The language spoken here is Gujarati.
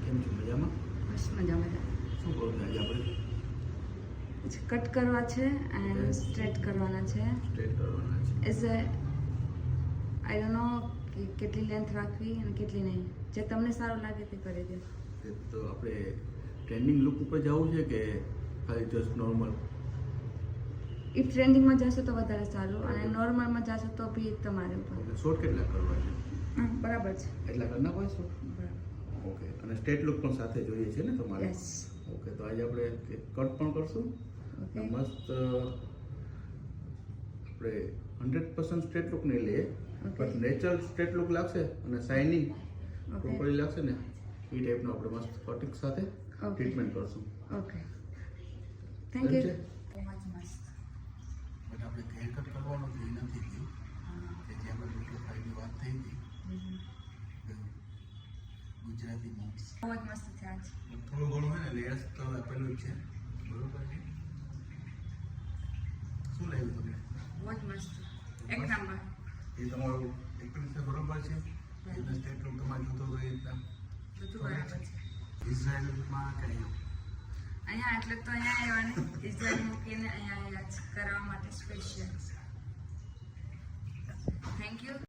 કેમ છો? મજામાં? બસ મજા. શું કરો છો આજે આપણે? કટ કરવા છે એન્ડ સ્ટ્રેટ કરવાના છે. સ્ટ્રેટ કરવાના છે. As a I don't know કે કેટલી લેન્થ રાખવી અને કેટલી નહીં. જે તમને સારું લાગે તે કરી દો. તો આપણે ટ્રેન્ડિંગ લુક ઉપર જવું છે કે ખાલી જસ્ટ નોર્મલ? ઇફ ટ્રેન્ડિંગમાં જશો તો વધારે સારું અને નોર્મલમાં જશો તો બી તમારે ઉપર. શોર્ટ કેટલા કરવા છે? બરાબર છે. એટલા કરી નાખો શોર્ટ. ઓકે. અને સ્ટ્રેટ લુક પણ સાથે જોઈએ છે ને તમારે? યસ. ઓકે. તો આજે આપણે કટ પણ કરશું. ઓકે. મસ્ત આપણે 100% સ્ટ્રેટ લુક નહીં લઈએ, બટ નેચરલ સ્ટ્રેટ લુક લાગશે અને શાઇનિંગ પ્રોપરલી લાગશે ને એ ટાઈપનું આપણે મસ્ત કટિંગ સાથે ટ્રીટમેન્ટ કરશું. ઓકે. Thank you. બટ આપણે હેર કટ કરવાનું તો એ નથી થયું કે જે આપણે બ્યુટીફાઈની વાત થઈ હતી ગુજરાતીમાં બહુ જ મસ્ત થયા છે. થોડું ઘણું હોય ને લેયર્સ તો આપેલું જ છે, બરોબર છે. શું લાગ્યું તમને? બહુ જ મસ્ત. એક નંબર. એ તમારું એક્ટિવિટી બરોબર છે? એટલે સ્ટેટ રૂમ તમારે જોતો હતો એ રીતના બધું બરાબર છે. ઇઝરાયલમાં કે અહીંયા એટલે તો અહીંયા આવ્યા ને ઇઝરાયલ મૂકીને અહીંયા આવ્યા કરવા માટે સ્પેશિયલ. Thank you.